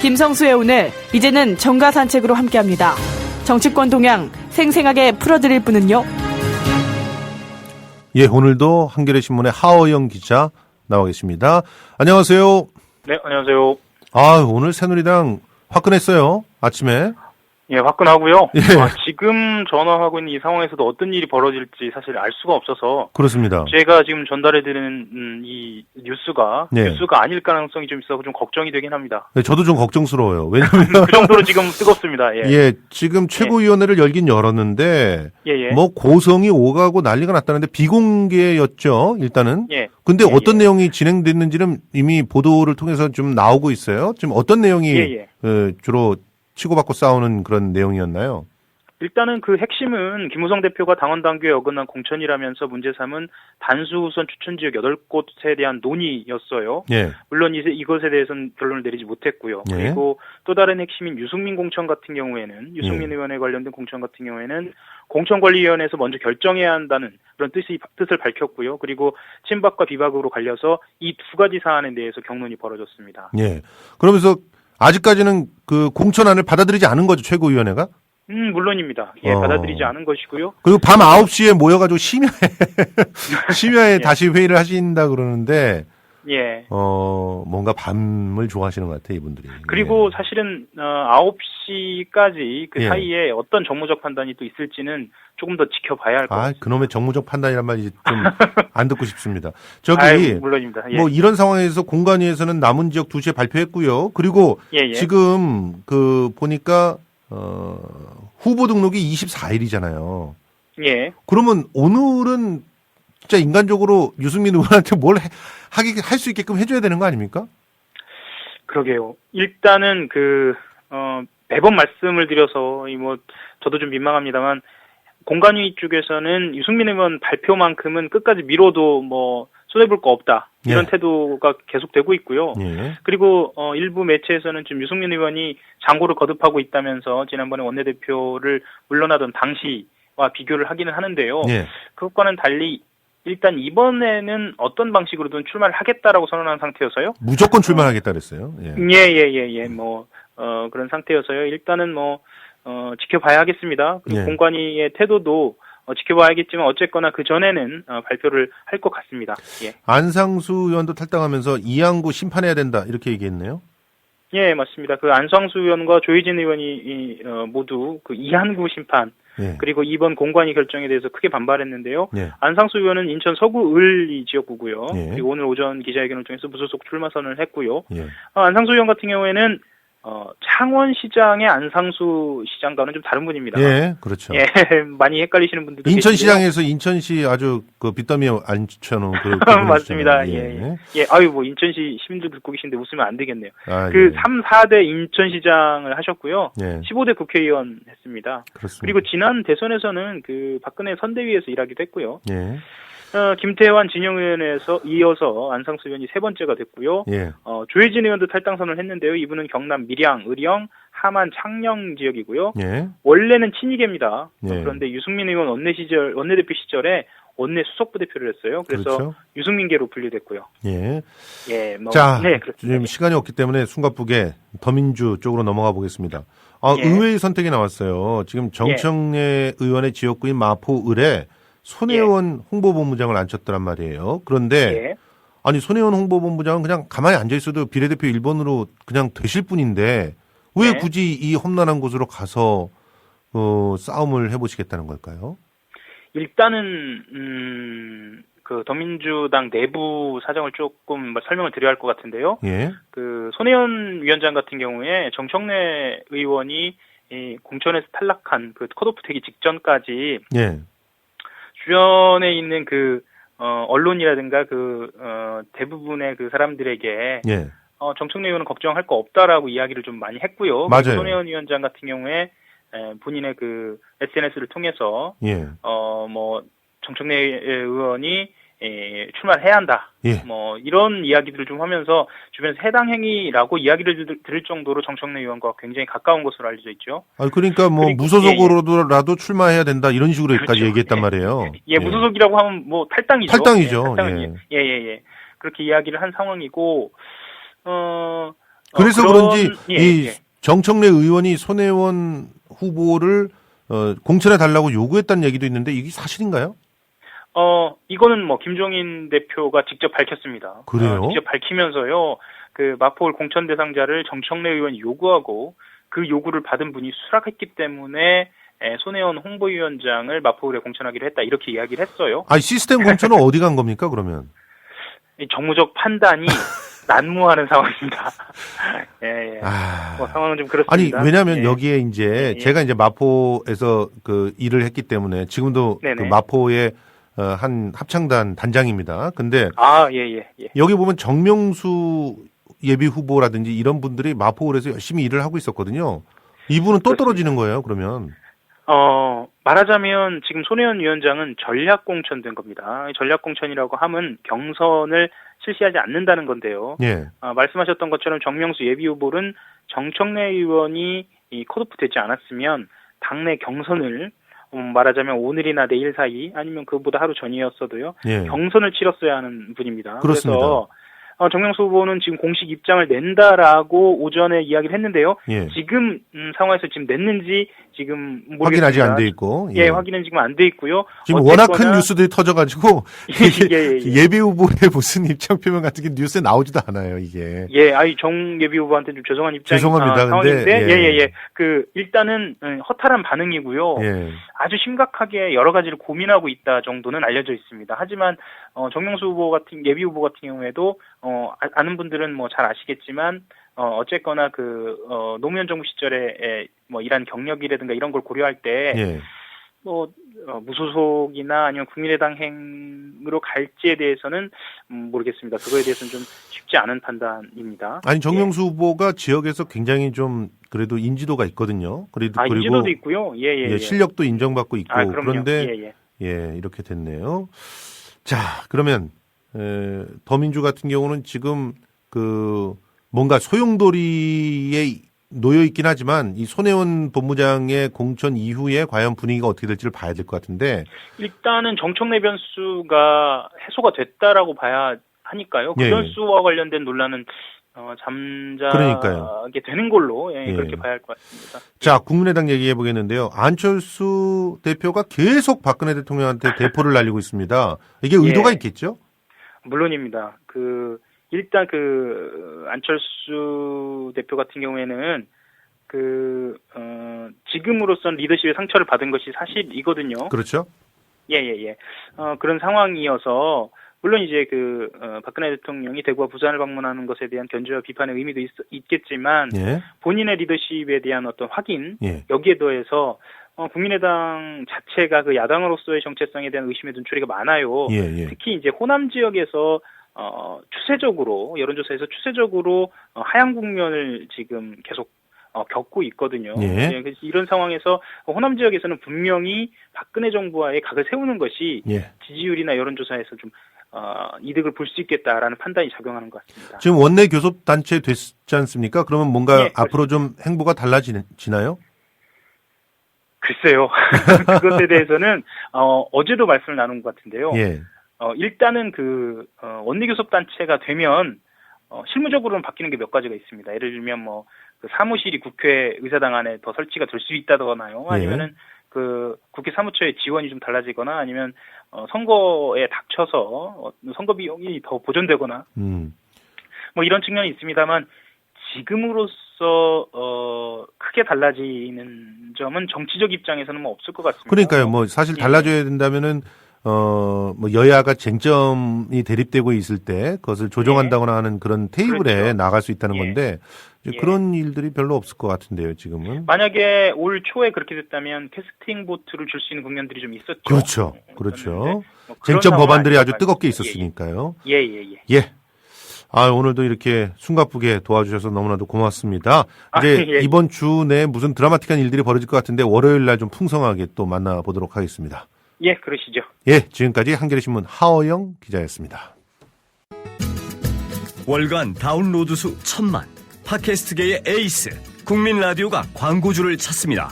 김성수의 오늘, 이제는 정가 산책으로 함께합니다. 정치권 동향 생생하게 풀어드릴 분은요. 예, 오늘도 한겨레 신문의 하어영 기자 나와 계십니다. 안녕하세요. 네, 안녕하세요. 오늘 새누리당 화끈했어요. 아침에. 예, 화끈하고요. 예. 지금 전화하고 있는 이 상황에서도 어떤 일이 벌어질지 사실 알 수가 없어서 그렇습니다. 제가 지금 전달해드리는 이 뉴스가 네. 뉴스가 아닐 가능성이 좀 있어서 좀 걱정이 되긴 합니다. 네, 저도 좀 걱정스러워요. 왜냐면 그 정도로 지금 뜨겁습니다. 예. 예, 지금 최고위원회를 열긴 열었는데 예. 뭐 고성이 오가고 난리가 났다는데 비공개였죠. 일단은. 예. 근데 예, 어떤 예. 내용이 진행됐는지는 이미 보도를 통해서 좀 나오고 있어요. 지금 어떤 내용이 예. 주로 치고받고 싸우는 그런 내용이었나요? 일단은 그 핵심은 김무성 대표가 당원 당규에 어긋난 공천이라면서 문제 삼은 단수 우선 추천 지역 8곳에 대한 논의였어요. 예. 물론 이것에 대해서는 결론을 내리지 못했고요. 예. 그리고 또 다른 핵심인 유승민 공천 같은 경우에는 유승민 예. 의원에 관련된 공천 같은 경우에는 공천관리위원회에서 먼저 결정해야 한다는 그런 뜻을 밝혔고요. 그리고 친박과 비박으로 갈려서 이 두 가지 사안에 대해서 경론이 벌어졌습니다. 예. 그러면서 아직까지는 그 공천안을 받아들이지 않은 거죠, 최고위원회가? 물론입니다. 예, 받아들이지 않은 것이고요. 그리고 밤 9시에 모여가지고 심야에 다시 회의를 하신다 그러는데, 예. 뭔가 밤을 좋아하시는 것 같아요, 이분들이. 그리고 예. 사실은 9시까지 그 예. 사이에 어떤 정무적 판단이 또 있을지는 조금 더 지켜봐야 할 것 같습니다. 그놈의 정무적 판단이란 말이 좀 안 듣고 싶습니다. 저기, 물론입니다. 예. 뭐 이런 상황에서 공관위에서는 남은 지역 2시에 발표했고요. 그리고 예. 지금 보니까, 후보 등록이 24일이잖아요. 예. 그러면 오늘은 진짜 인간적으로 유승민 의원한테 뭘 할 수 있게끔 해줘야 되는 거 아닙니까? 그러게요. 일단은 매번 말씀을 드려서 저도 좀 민망합니다만 공관위 쪽에서는 유승민 의원 발표만큼은 끝까지 미뤄도 손해볼 거 없다. 이런 예. 태도가 계속되고 있고요. 예. 그리고 일부 매체에서는 지금 유승민 의원이 장고를 거듭하고 있다면서 지난번에 원내대표를 물러나던 당시와 비교를 하기는 하는데요. 예. 그것과는 달리 일단 이번에는 어떤 방식으로든 출마를 하겠다라고 선언한 상태여서요. 무조건 출마하겠다 그랬어요. 예. 예. 그런 상태여서요. 일단은 지켜봐야 하겠습니다. 그리고 예. 공관위의 태도도 지켜봐야겠지만 어쨌거나 그 전에는 발표를 할 것 같습니다. 예. 안상수 의원도 탈당하면서 이양구 심판해야 된다 이렇게 얘기했네요. 예, 맞습니다. 그 안상수 의원과 조희진 의원이 모두 그 이한구 심판 예. 그리고 이번 공관위 결정에 대해서 크게 반발했는데요. 예. 안상수 의원은 인천 서구 을리 지역구고요. 예. 그리고 오늘 오전 기자회견을 통해서 무소속 출마 선언을 했고요. 예. 안상수 의원 같은 경우에는 창원시장의 안상수 시장과는 좀 다른 분입니다. 예, 그렇죠. 예, 많이 헷갈리시는 분들도 인천시장에서 인천시 아주 빗더미에 앉혀놓은 맞습니다. 예. 예, 인천시 시민들 듣고 계신데 웃으면 안 되겠네요. 3, 4대 인천시장을 하셨고요. 예. 15대 국회의원 했습니다. 그렇습니다. 그리고 지난 대선에서는 박근혜 선대위에서 일하기도 했고요. 예. 김태환 진영 의원에서 이어서 안상수 의원이 세 번째가 됐고요. 예. 조혜진 의원도 탈당선을 했는데요. 이분은 경남 밀양, 의령, 하만, 창녕 지역이고요. 예. 원래는 친이계입니다. 예. 그런데 유승민 의원 원내대표 시절에 원내 수석부 대표를 했어요. 그래서 그렇죠. 유승민계로 분류됐고요. 예. 예, 자, 네, 그렇습니다. 지금 시간이 없기 때문에 숨가쁘게 더민주 쪽으로 넘어가 보겠습니다. 예. 의외의 선택이 나왔어요. 지금 정청래 의원의 지역구인 마포을에 손혜원 홍보본부장을 앉혔더란 말이에요. 그런데 예. 아니 손혜원 홍보본부장은 그냥 가만히 앉아 있어도 비례대표 1번으로 그냥 되실 분인데 왜 네. 굳이 이 험난한 곳으로 가서 싸움을 해보시겠다는 걸까요? 일단은 더민주당 내부 사정을 조금 설명을 드려야 할 것 같은데요. 예. 손혜원 위원장 같은 경우에 정청래 의원이 공천에서 탈락한 컷오프 되기 직전까지 예. 주변에 있는 언론이라든가 대부분의 사람들에게 예. 정청래 의원은 걱정할 거 없다라고 이야기를 좀 많이 했고요. 맞아요. 손혜원 위원장 같은 경우에 본인의 SNS를 통해서 예. 정청래 의원이 출마를 해야 한다. 예. 이런 이야기들을 좀 하면서 주변에서 해당 행위라고 이야기를 들을 정도로 정청래 의원과 굉장히 가까운 것으로 알려져 있죠. 그러니까 무소속으로라도 출마해야 된다 이런 식으로까지 그렇죠. 얘기했단 말이에요. 예, 무소속이라고 하면 탈당이죠. 탈당이죠. 예. 그렇게 이야기를 한 상황이고 그래서 그런지 이 예. 정청래 의원이 손혜원 후보를 공천해 달라고 요구했다는 얘기도 있는데 이게 사실인가요? 이거는 뭐 김종인 대표가 직접 밝혔습니다. 그래요? 직접 밝히면서요. 그 마포울 공천 대상자를 정청래 의원이 요구하고 그 요구를 받은 분이 수락했기 때문에 손혜원 홍보위원장을 마포울에 공천하기로 했다. 이렇게 이야기를 했어요. 아니 시스템 공천은 어디 간 겁니까 그러면? 이 정무적 판단이 난무하는 상황입니다. 예. 뭐 상황은 좀 그렇습니다. 아니 왜냐하면 예. 여기에 이제 예. 제가 이제 마포에서 그 일을 했기 때문에 지금도 그 네네. 마포의 한 합창단 단장입니다. 근데 예. 여기 보면 정명수 예비 후보라든지 이런 분들이 마포울에서 열심히 일을 하고 있었거든요. 이분은 또 그렇습니다. 떨어지는 거예요, 그러면. 말하자면 지금 손혜원 위원장은 전략공천된 겁니다. 전략공천이라고 하면 경선을 실시하지 않는다는 건데요. 예. 말씀하셨던 것처럼 정명수 예비 후보는 정청래 의원이 컷오프 되지 않았으면 당내 경선을 말하자면 오늘이나 내일 사이 아니면 그보다 하루 전이었어도요. 예. 경선을 치렀어야 하는 분입니다. 그렇습니다. 그래서 정명수 후보는 지금 공식 입장을 낸다라고 오전에 이야기를 했는데요. 예. 지금 상황에서 지금 냈는지 지금 모르겠습니다. 확인 아직 안 돼 있고. 예, 확인은 지금 안 돼 있고요. 지금 워낙 큰 뉴스들이 터져가지고 예. 예비 후보의 무슨 입장 표명 같은 게 뉴스에 나오지도 않아요, 이게. 예, 정 예비 후보한테 좀 죄송한 입장이 죄송합니다. 상황인데, 근데, 예. 일단은 허탈한 반응이고요. 예. 아주 심각하게 여러 가지를 고민하고 있다 정도는 알려져 있습니다. 하지만 정명수 후보 같은 예비 후보 같은 경우에도 아는 분들은 뭐 잘 아시겠지만 어쨌거나 노무현 정부 시절에 일한 경력이라든가 이런 걸 고려할 때 예. 무소속이나 아니면 국민의당 행으로 갈지에 대해서는 모르겠습니다. 그거에 대해서는 좀 쉽지 않은 판단입니다. 아니 정명수 후보가 지역에서 굉장히 좀 그래도 인지도가 있거든요. 그리고 인지도도 있고요. 예. 실력도 인정받고 있고 그럼요. 그런데 예. 이렇게 됐네요. 자, 그러면 더민주 같은 경우는 지금 뭔가 소용돌이에 놓여 있긴 하지만 이 손혜원 본부장의 공천 이후에 과연 분위기가 어떻게 될지를 봐야 될 것 같은데 일단은 정청래 변수가 해소가 됐다라고 봐야 하니까요. 그 예. 변수와 관련된 논란은 잠자게 되는 걸로 그렇게 봐야 할 것 같습니다. 자, 국민의당 얘기해 보겠는데요. 안철수 대표가 계속 박근혜 대통령한테 대포를 날리고 있습니다. 이게 의도가 있겠죠? 물론입니다. 일단 안철수 대표 같은 경우에는 지금으로선 리더십의 상처를 받은 것이 사실이거든요. 그렇죠? 예. 그런 상황이어서 물론 이제 박근혜 대통령이 대구와 부산을 방문하는 것에 대한 견제와 비판의 의미도 있겠지만 예. 본인의 리더십에 대한 어떤 확인 예. 여기에 더해서 국민의당 자체가 야당으로서의 정체성에 대한 의심의 눈초리가 많아요. 예. 특히 이제 호남 지역에서 추세적으로 여론조사에서 하향 국면을 지금 계속 겪고 있거든요. 예. 그래서 이런 상황에서 호남 지역에서는 분명히 박근혜 정부와의 각을 세우는 것이 지지율이나 여론조사에서 좀 이득을 볼 수 있겠다라는 판단이 작용하는 것 같습니다. 지금 원내 교섭 단체 됐지 않습니까? 그러면 뭔가 예, 앞으로 좀 행보가 달라지나요? 글쎄요. 그것에 대해서는 어제도 말씀을 나눈 것 같은데요. 예. 일단은 원내 교섭 단체가 되면 실무적으로는 바뀌는 게 몇 가지가 있습니다. 예를 들면 사무실이 국회 의사당 안에 더 설치가 될 수 있다거나요. 아니면은 국회 사무처의 지원이 좀 달라지거나 아니면 선거에 닥쳐서 선거 비용이 더 보존되거나 이런 측면이 있습니다만 지금으로서 크게 달라지는 점은 정치적 입장에서는 없을 것 같습니다. 그러니까요. 사실 달라져야 된다면은 여야가 쟁점이 대립되고 있을 때 그것을 조정한다거나 하는 그런 테이블에 그렇죠. 나갈 수 있다는 건데 그런 일들이 별로 없을 것 같은데요, 지금은. 만약에 올 초에 그렇게 됐다면 캐스팅 보트를 줄 수 있는 국면들이 좀 있었죠. 그렇죠. 쟁점 법안들이 아주 뜨겁게 있었으니까요. 예. 오늘도 이렇게 숨가쁘게 도와주셔서 너무나도 고맙습니다. 이제 이번 주 내에 무슨 드라마틱한 일들이 벌어질 것 같은데 월요일 날 좀 풍성하게 또 만나보도록 하겠습니다. 예, 그러시죠. 예, 지금까지 한겨레신문 하어영 기자였습니다. 월간 다운로드 수 1000만, 팟캐스트계의 에이스, 국민 라디오가 광고주를 찾습니다.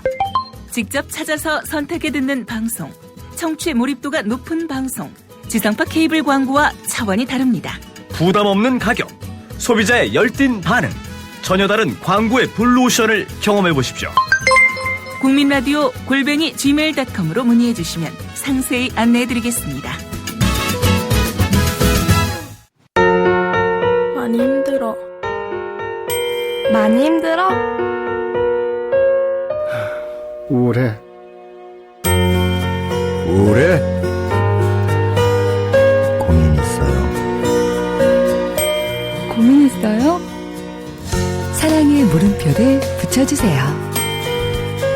직접 찾아서 선택해 듣는 방송, 청취 몰입도가 높은 방송, 지상파 케이블 광고와 차원이 다릅니다. 부담 없는 가격, 소비자의 열띤 반응, 전혀 다른 광고의 블루오션을 경험해 보십시오. 국민라디오 @gmail.com으로 문의해 주시면 상세히 안내해 드리겠습니다. 많이 힘들어. 많이 힘들어? 우울해. 우울해. 고민 있어요. 고민 있어요? 사랑의 물음표를 붙여주세요.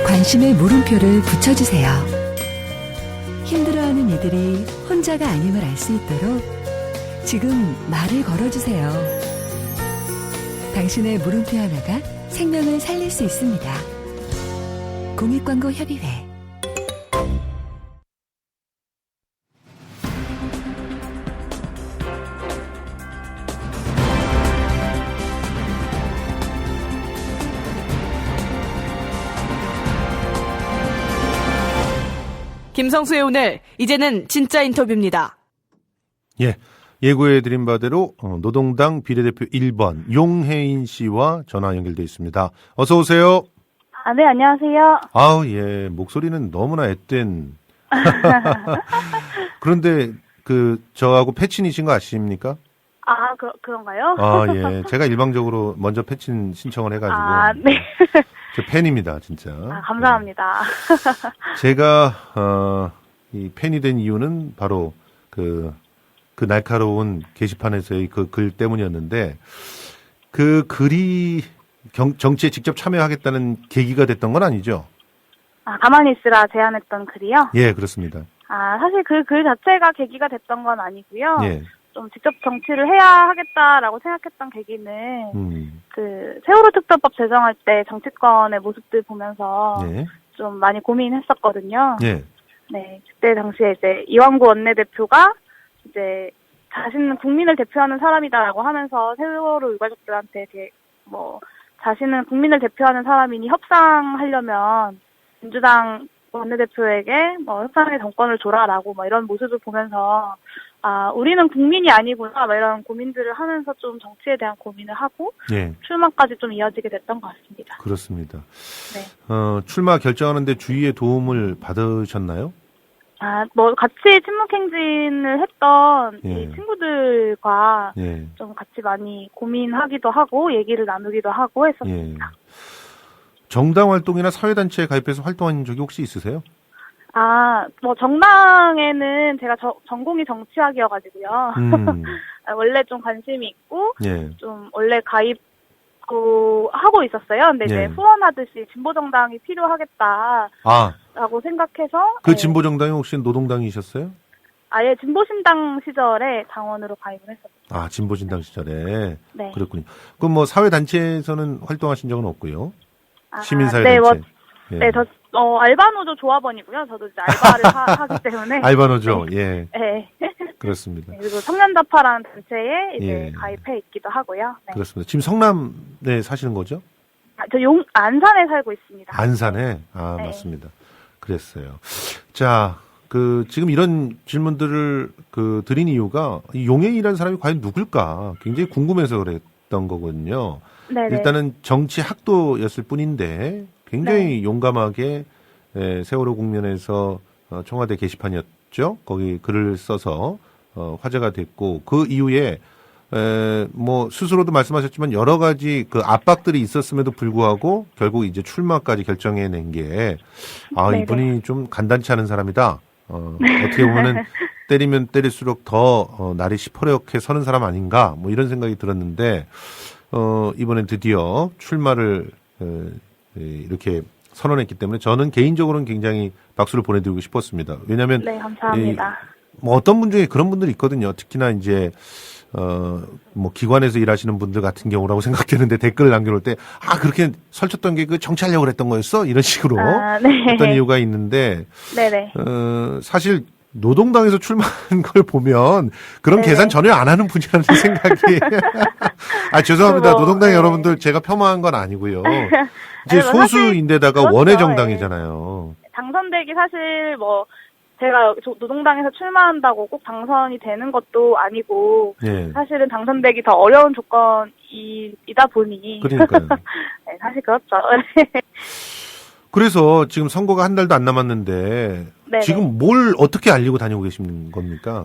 관심의 물음표를 붙여주세요. 힘들어하는 이들이 혼자가 아님을 알 수 있도록 지금 말을 걸어주세요. 당신의 물음표 하나가 생명을 살릴 수 있습니다. 공익광고협의회. 김성수의 오늘, 이제는 진짜 인터뷰입니다. 예. 예고해드린 바대로 노동당 비례대표 1번 용혜인 씨와 전화 연결돼 있습니다. 어서 오세요. 네, 안녕하세요. 아우, 예. 목소리는 너무나 앳된. 그런데 저하고 패친이신 거 아십니까? 그런가요? 아, 예. 제가 일방적으로 먼저 패친 신청을 해가지고. 네. 제 팬입니다, 진짜. 감사합니다. 제가, 이 팬이 된 이유는 바로 그 날카로운 게시판에서의 그 글 때문이었는데, 그 글이 정치에 직접 참여하겠다는 계기가 됐던 건 아니죠? 가만히 있으라 제안했던 글이요? 예, 그렇습니다. 사실 그 글 자체가 계기가 됐던 건 아니고요. 예. 좀 직접 정치를 해야 하겠다라고 생각했던 계기는, 세월호 특별법 제정할 때 정치권의 모습들 보면서 예. 좀 많이 고민했었거든요. 예. 네, 그때 당시에 이제 이완구 원내대표가 이제 자신은 국민을 대표하는 사람이다라고 하면서 세월호 유가족들한테 이렇게 자신은 국민을 대표하는 사람이니 협상하려면 민주당 원내대표에게 협상의 정권을 줘라라고 이런 모습을 보면서 우리는 국민이 아니구나 이런 고민들을 하면서 좀 정치에 대한 고민을 하고 예. 출마까지 좀 이어지게 됐던 것 같습니다. 그렇습니다. 네. 출마 결정하는데 주위의 도움을 받으셨나요? 같이 친목행진을 했던 예. 이 친구들과 예. 좀 같이 많이 고민하기도 하고 얘기를 나누기도 하고 했었습니다. 예. 정당 활동이나 사회단체에 가입해서 활동한 적이 혹시 있으세요? 정당에는 제가 전공이 정치학이어가지고요. 원래 좀 관심이 있고, 예. 좀 원래 하고 있었어요. 근데 이제 예. 후원하듯이 진보정당이 필요하겠다라고 생각해서. 그 진보정당이 혹시 노동당이셨어요? 아예 진보신당 시절에 당원으로 가입을 했었어요. 진보신당 시절에. 네. 그렇군요. 그럼 사회단체에서는 활동하신 적은 없고요? 시민사회단체. 네, 네, 알바노조 조합원이고요. 저도 이제 알바를 하기 때문에. 알바노조, 네. 예. 네. 그렇습니다. 네, 그리고 청년자파라는 단체에 이제 예. 가입해 있기도 하고요. 네. 그렇습니다. 지금 성남에 사시는 거죠? 저 안산에 살고 있습니다. 안산에? 네. 맞습니다. 그랬어요. 자, 지금 이런 질문들을 드린 이유가 용혜인이라는 사람이 과연 누굴까 굉장히 궁금해서 그랬던 거거든요. 네네. 일단은 정치 학도였을 뿐인데 굉장히 용감하게 세월호 국면에서 청와대 게시판이었죠. 거기 글을 써서 화제가 됐고 그 이후에 스스로도 말씀하셨지만 여러 가지 압박들이 있었음에도 불구하고 결국 이제 출마까지 결정해낸 게 이분이 좀 간단치 않은 사람이다. 어떻게 보면은 때리면 때릴수록 더 날이 시퍼렇게 서는 사람 아닌가 이런 생각이 들었는데 이번엔 드디어 출마를 이렇게 선언했기 때문에 저는 개인적으로는 굉장히 박수를 보내드리고 싶었습니다. 왜냐하면 네, 감사합니다. 어떤 분 중에 그런 분들이 있거든요. 특히나 이제 기관에서 일하시는 분들 같은 경우라고 생각되는데 댓글을 남겨놓을 때 그렇게 설쳤던 게 정치하려고 그랬던 거였어? 이런 식으로 네. 했던 이유가 있는데 네네. 사실 노동당에서 출마한 걸 보면 그런 네네. 계산 전혀 안 하는 분이라는 생각이. 죄송합니다. 노동당 네. 여러분들 제가 폄하한 건 아니고요. 이제 소수인데다가 원외 정당이잖아요. 당선되기 사실 제가 노동당에서 출마한다고 꼭 당선이 되는 것도 아니고 예. 사실은 당선되기 더 어려운 조건이다 보니 그러니까요. 네, 사실 그렇죠. 그래서 지금 선거가 한 달도 안 남았는데 네네. 지금 뭘 어떻게 알리고 다니고 계신 겁니까?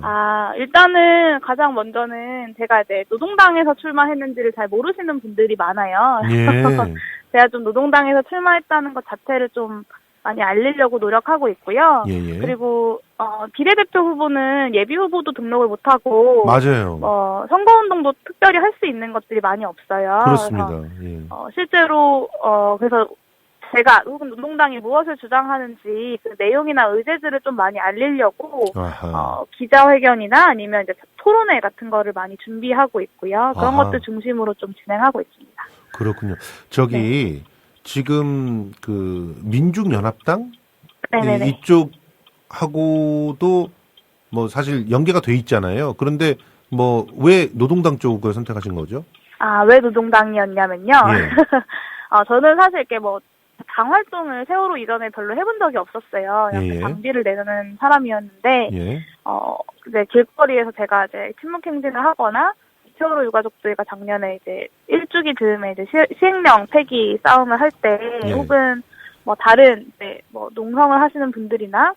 일단은 가장 먼저는 제가 이제 노동당에서 출마했는지를 잘 모르시는 분들이 많아요. 예. 제가 좀 노동당에서 출마했다는 것 자체를 좀 많이 알리려고 노력하고 있고요. 예. 그리고 비례대표 후보는 예비 후보도 등록을 못하고 맞아요. 선거운동도 특별히 할 수 있는 것들이 많이 없어요. 그렇습니다. 그래서, 예. 실제로 그래서 제가 혹은 노동당이 무엇을 주장하는지 그 내용이나 의제들을 좀 많이 알리려고 아하. 기자회견이나 아니면 이제 토론회 같은 거를 많이 준비하고 있고요. 그런 아하. 것들 중심으로 좀 진행하고 있습니다. 그렇군요. 저기 지금 그 민중연합당 네네네. 이쪽하고도 뭐 사실 연계가 돼 있잖아요. 그런데 뭐 왜 노동당 쪽을 선택하신 거죠? 왜 노동당이었냐면요. 예. 저는 사실 이렇게 뭐 당 활동을 세월호 이전에 별로 해본 적이 없었어요. 예. 당비를 내는 사람이었는데, 예. 이제 길거리에서 제가 이제 침묵행진을 하거나, 세월호 유가족들과 작년에 이제 일주기 즈음에 이제 시행령 폐기 싸움을 할 때, 예. 혹은 뭐 다른 이제 뭐 농성을 하시는 분들이나,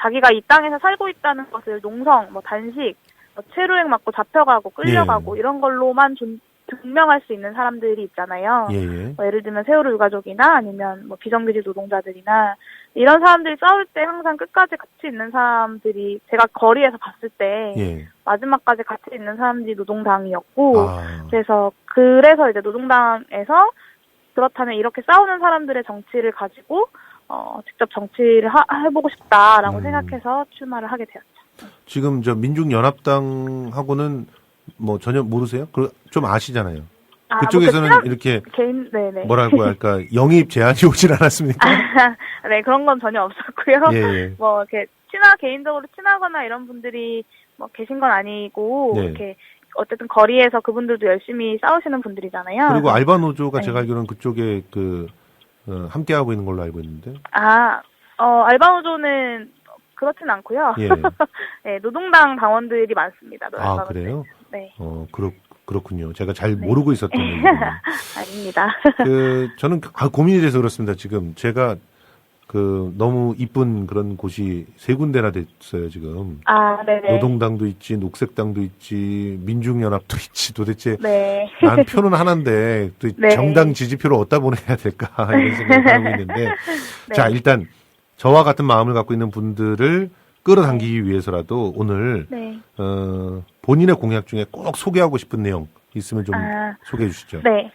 자기가 이 땅에서 살고 있다는 것을 농성, 뭐 단식, 뭐 체류행 맞고 잡혀가고 끌려가고 이런 걸로만 증명할 수 있는 사람들이 있잖아요. 예. 예를 들면 세월호 유가족이나 아니면 뭐 비정규직 노동자들이나 이런 사람들이 싸울 때 항상 끝까지 같이 있는 사람들이 제가 거리에서 봤을 때 예. 마지막까지 같이 있는 사람들이 노동당이었고 아. 그래서 이제 노동당에서 그렇다면 이렇게 싸우는 사람들의 정치를 가지고 직접 정치를 해보고 싶다라고 생각해서 출마를 하게 되었죠. 지금 저 민중연합당하고는 뭐 전혀 모르세요? 좀 아시잖아요. 그쪽에서는 이렇게 네네. 뭐라고 할까 영입 제한이 오진 않았습니까? 네, 그런 건 전혀 없었고요. 예. 뭐 이렇게 개인적으로 친하거나 이런 분들이 뭐 계신 건 아니고 네. 이렇게 어쨌든 거리에서 그분들도 열심히 싸우시는 분들이잖아요. 그리고 알바 노조가 네. 제가 알기로는 그쪽에 함께 하고 있는 걸로 알고 있는데. 알바 노조는 그렇진 않고요. 예. 네, 노동당 당원들이 많습니다. 그래요? 네. 그렇군요. 제가 잘 모르고 있었던 얘기군요. 아닙니다. 저는 고민이 돼서 그렇습니다. 지금 제가 너무 이쁜 그런 곳이 세 군데나 됐어요, 지금. 네네. 노동당도 있지, 녹색당도 있지, 민중연합도 있지, 도대체. 네. 난 표는 하나인데, 또 네. 정당 지지표를 어디다 보내야 될까, 이런 생각을 하고 있는데. 네. 자, 일단, 저와 같은 마음을 갖고 있는 분들을 끌어당기기 위해서라도 오늘, 네. 본인의 공약 중에 꼭 소개하고 싶은 내용 있으면 좀 소개해 주시죠. 네.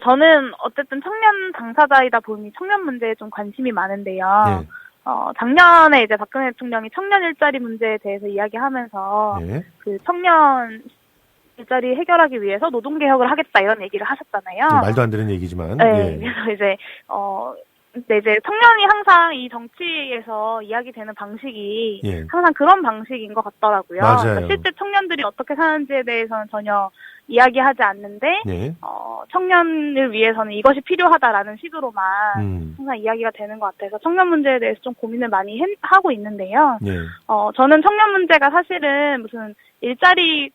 저는 어쨌든 청년 당사자이다 보니 청년 문제에 좀 관심이 많은데요. 예. 작년에 이제 박근혜 대통령이 청년 일자리 문제에 대해서 이야기하면서 예. 그 청년 일자리 해결하기 위해서 노동개혁을 하겠다 이런 얘기를 하셨잖아요. 말도 안 되는 얘기지만. 네. 예. 그래서 이제 청년이 항상 이 정치에서 이야기되는 방식이 예. 항상 그런 방식인 것 같더라고요. 맞아요. 그러니까 실제 청년들이 어떻게 사는지에 대해서는 전혀 이야기하지 않는데 예. 청년을 위해서는 이것이 필요하다라는 식으로만 항상 이야기가 되는 것 같아서 청년 문제에 대해서 좀 고민을 많이 하고 있는데요. 예. 저는 청년 문제가 사실은 무슨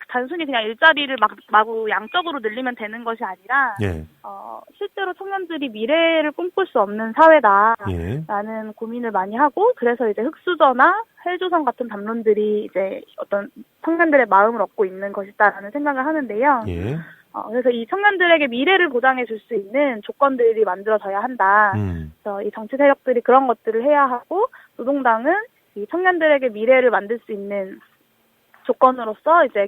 단순히 그냥 일자리를 마구 양적으로 늘리면 되는 것이 아니라 예. 실제로 청년들이 미래를 꿈꿀 수 없는 사회다라는 예. 고민을 많이 하고 그래서 이제 흑수저나 헬조선 같은 담론들이 이제 어떤 청년들의 마음을 얻고 있는 것이다라는 생각을 하는데요. 예. 그래서 이 청년들에게 미래를 보장해 줄 수 있는 조건들이 만들어져야 한다. 그래서 이 정치 세력들이 그런 것들을 해야 하고 노동당은 이 청년들에게 미래를 만들 수 있는 조건으로서 이제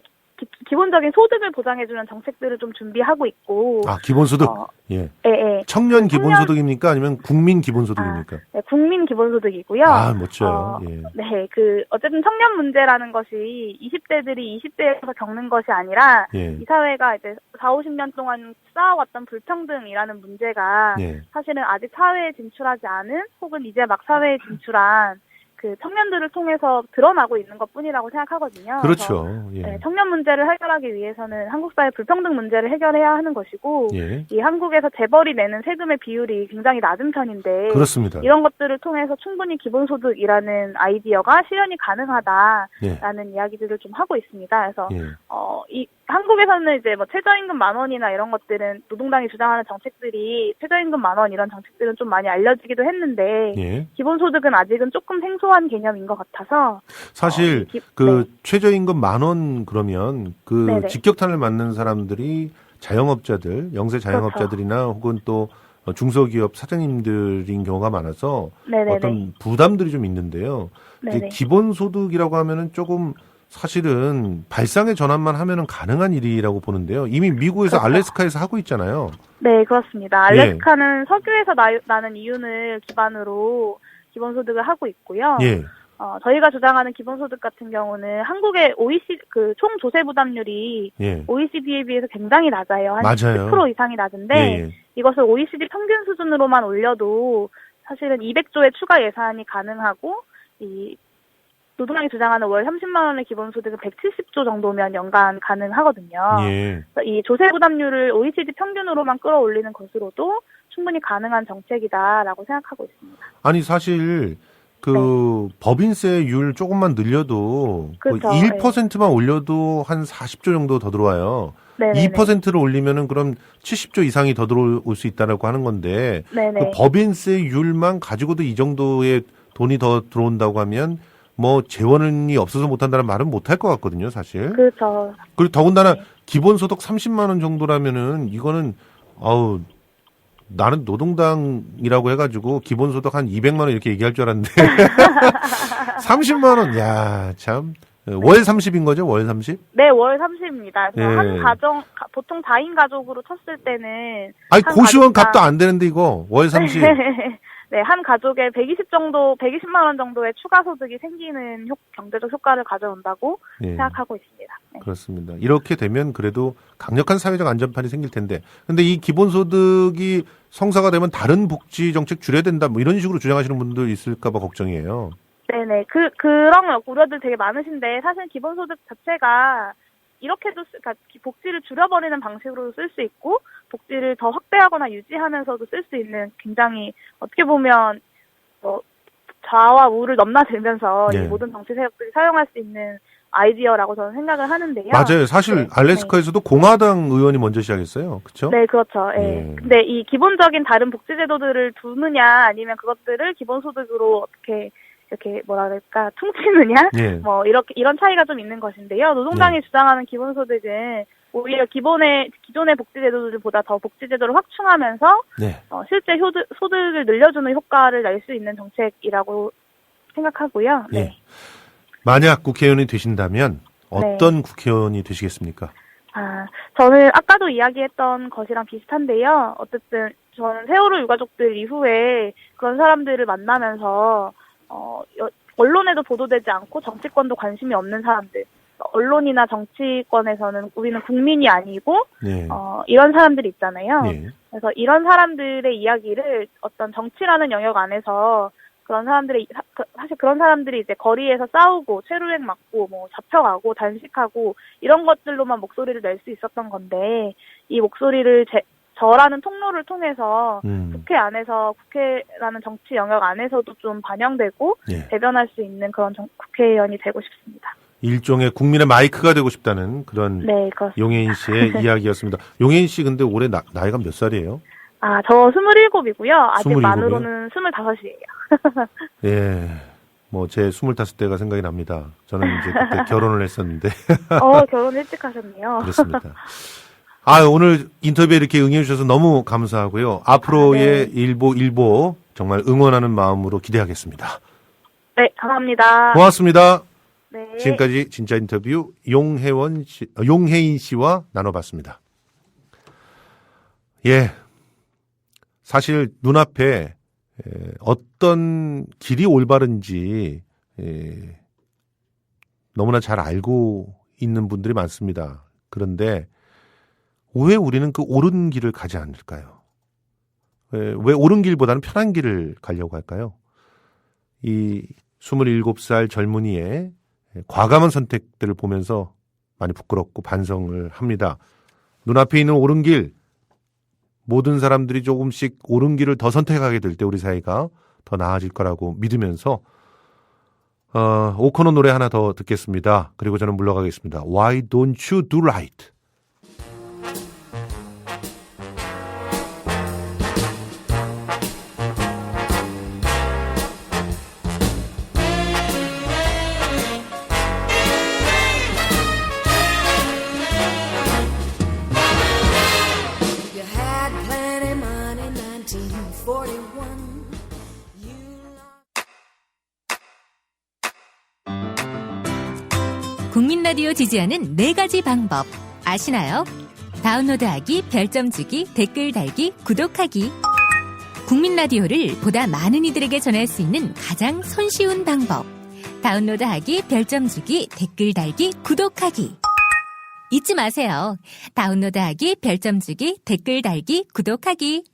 기본적인 소득을 보장해주는 정책들을 좀 준비하고 있고. 기본소득. 예. 예. 청년 기본소득입니까? 아니면 국민 기본소득입니까? 네, 국민 기본소득이고요. 멋져요. 예. 네, 어쨌든 청년 문제라는 것이 20대들이 20대에서 겪는 것이 아니라 예. 이 사회가 이제 40-50년 동안 쌓아왔던 불평등이라는 문제가 예. 사실은 아직 사회에 진출하지 않은 혹은 이제 막 사회에 진출한 그 청년들을 통해서 드러나고 있는 것뿐이라고 생각하거든요. 그렇죠. 예. 네, 청년 문제를 해결하기 위해서는 한국 사회 불평등 문제를 해결해야 하는 것이고 예. 이 한국에서 재벌이 내는 세금의 비율이 굉장히 낮은 편인데 그렇습니다. 이런 것들을 통해서 충분히 기본소득이라는 아이디어가 실현이 가능하다라는 이야기들을 좀 하고 있습니다. 그래서 예. 이 한국에서는 이제 뭐 최저임금 10,000원이나 이런 것들은 노동당이 주장하는 정책들이 최저임금 10,000원 이런 정책들은 좀 많이 알려지기도 했는데 예. 기본소득은 아직은 조금 생소한 개념인 것 같아서 사실 그 최저임금 10,000원 그러면 그 네네. 직격탄을 맞는 사람들이 자영업자들, 영세 자영업자들이나 혹은 또 중소기업 사장님들인 경우가 많아서 네네네. 어떤 부담들이 좀 있는데요. 이제 네네. 기본소득이라고 하면은 조금 사실은 발상의 전환만 하면은 가능한 일이라고 보는데요. 이미 미국에서 그렇죠. 알래스카에서 하고 있잖아요. 네, 그렇습니다. 알래스카는 석유에서 나는 이윤을 기반으로 기본소득을 하고 있고요. 예. 저희가 주장하는 기본소득 같은 경우는 한국의 OECD 총 조세 부담률이 예. OECD에 비해서 굉장히 낮아요. 한 맞아요. 10% 이상이 낮은데 예, 예. 이것을 OECD 평균 수준으로만 올려도 사실은 200조의 추가 예산이 가능하고 이 노동당이 주장하는 월 30만 원의 기본소득은 170조 정도면 연간 가능하거든요. 예. 이 조세 부담률을 OECD 평균으로만 끌어올리는 것으로도 충분히 가능한 정책이다라고 생각하고 있습니다. 아니 사실 그 법인세율 조금만 늘려도 그렇죠. 1%만 올려도 한 40조 정도 더 들어와요. 네네네. 2%를 올리면은 그럼 70조 이상이 더 들어올 수 있다라고 하는 건데 네네. 그 법인세율만 가지고도 이 정도의 돈이 더 들어온다고 하면 뭐 재원이 없어서 못한다는 말은 못할 것 같거든요, 사실. 그렇죠. 그리고 더군다나 네. 기본소득 30만 원 정도라면은 이거는 나는 노동당이라고 해가지고 기본소득 한 200만 원 이렇게 얘기할 줄 알았는데 30만 원, 야 참. 월 30인 거죠? 월 30? 네, 월 30입니다. 그래서 예. 한 가정, 보통 4인 가족으로 쳤을 때는. 아니, 한 고시원 가족당- 값도 안 되는데 이거 월 30. 네, 한 가족에 120만 원 정도의 추가 소득이 생기는 경제적 효과를 가져온다고 예. 생각하고 있습니다. 네. 그렇습니다. 이렇게 되면 그래도 강력한 사회적 안전판이 생길 텐데. 근데 이 기본소득이 성사가 되면 다른 복지 정책 줄여야 된다, 뭐 이런 식으로 주장하시는 분들 있을까봐 걱정이에요. 네네. 그런 우려들 되게 많으신데, 사실 기본소득 자체가 이렇게도, 그러니까 복지를 줄여버리는 방식으로 쓸 수 있고, 복지를 더 확대하거나 유지하면서도 쓸 수 있는 굉장히, 어떻게 보면, 좌와 우를 넘나들면서 네. 이 모든 정치 세력들이 사용할 수 있는 아이디어라고 저는 생각을 하는데요. 맞아요. 사실 네. 알래스카에서도 공화당 의원이 먼저 시작했어요. 그렇죠? 네, 그렇죠. 예. 네. 근데 이 기본적인 다른 복지제도들을 두느냐, 아니면 그것들을 기본소득으로 어떻게 이렇게 뭐랄까 퉁치느냐, 예. 뭐 이런 차이가 좀 있는 것인데요. 노동당이 주장하는 기본소득은 오히려 기존의 복지제도들보다 더 복지제도를 확충하면서 네. 실제 소득을 늘려주는 효과를 낼 수 있는 정책이라고 생각하고요. 네. 예. 만약 국회의원이 되신다면 어떤 국회의원이 되시겠습니까? 저는 아까도 이야기했던 것이랑 비슷한데요. 어쨌든 저는 세월호 유가족들 이후에 그런 사람들을 만나면서 언론에도 보도되지 않고 정치권도 관심이 없는 사람들, 언론이나 정치권에서는 우리는 국민이 아니고 네. 이런 사람들이 있잖아요. 네. 그래서 이런 사람들의 이야기를 어떤 정치라는 영역 안에서 사실 그런 사람들이 이제 거리에서 싸우고 체류액 맞고 뭐 잡혀가고 단식하고 이런 것들로만 목소리를 낼 수 있었던 건데, 이 목소리를 저라는 통로를 통해서 국회 안에서, 국회라는 정치 영역 안에서도 좀 반영되고 예. 대변할 수 있는 그런 국회의원이 되고 싶습니다. 일종의 국민의 마이크가 되고 싶다는 그런 네, 그렇습니다. 용혜인 씨의 이야기였습니다. 용혜인 씨 근데 올해 나이가 몇 살이에요? 저 27이고요. 아직 27이요? 만으로는 25이에요. 예. 뭐 제 25대가 생각이 납니다. 저는 이제 그때 결혼을 했었는데. 결혼 일찍 하셨네요. 그렇습니다. 오늘 인터뷰에 이렇게 응해 주셔서 너무 감사하고요. 앞으로의 일보 정말 응원하는 마음으로 기대하겠습니다. 네, 감사합니다. 고맙습니다. 네. 지금까지 진짜 인터뷰 용혜인 씨와 나눠봤습니다. 예. 사실 눈앞에 어떤 길이 올바른지 너무나 잘 알고 있는 분들이 많습니다. 그런데 왜 우리는 그 옳은 길을 가지 않을까요? 왜 옳은 길보다는 편한 길을 가려고 할까요? 이 27살 젊은이의 과감한 선택들을 보면서 많이 부끄럽고 반성을 합니다. 눈앞에 있는 옳은 길, 모든 사람들이 조금씩 옳은 길을 더 선택하게 될 때 우리 사회가 더 나아질 거라고 믿으면서 오코노 노래 하나 더 듣겠습니다. 그리고 저는 물러가겠습니다. Why don't you do right? 국민 라디오 지지하는 4가지 방법 아시나요? 다운로드하기, 별점 주기, 댓글 달기, 구독하기. 국민 라디오를 보다 많은 이들에게 전할 수 있는 가장 손쉬운 방법. 다운로드하기, 별점 주기, 댓글 달기, 구독하기. 잊지 마세요. 다운로드하기, 별점 주기, 댓글 달기, 구독하기.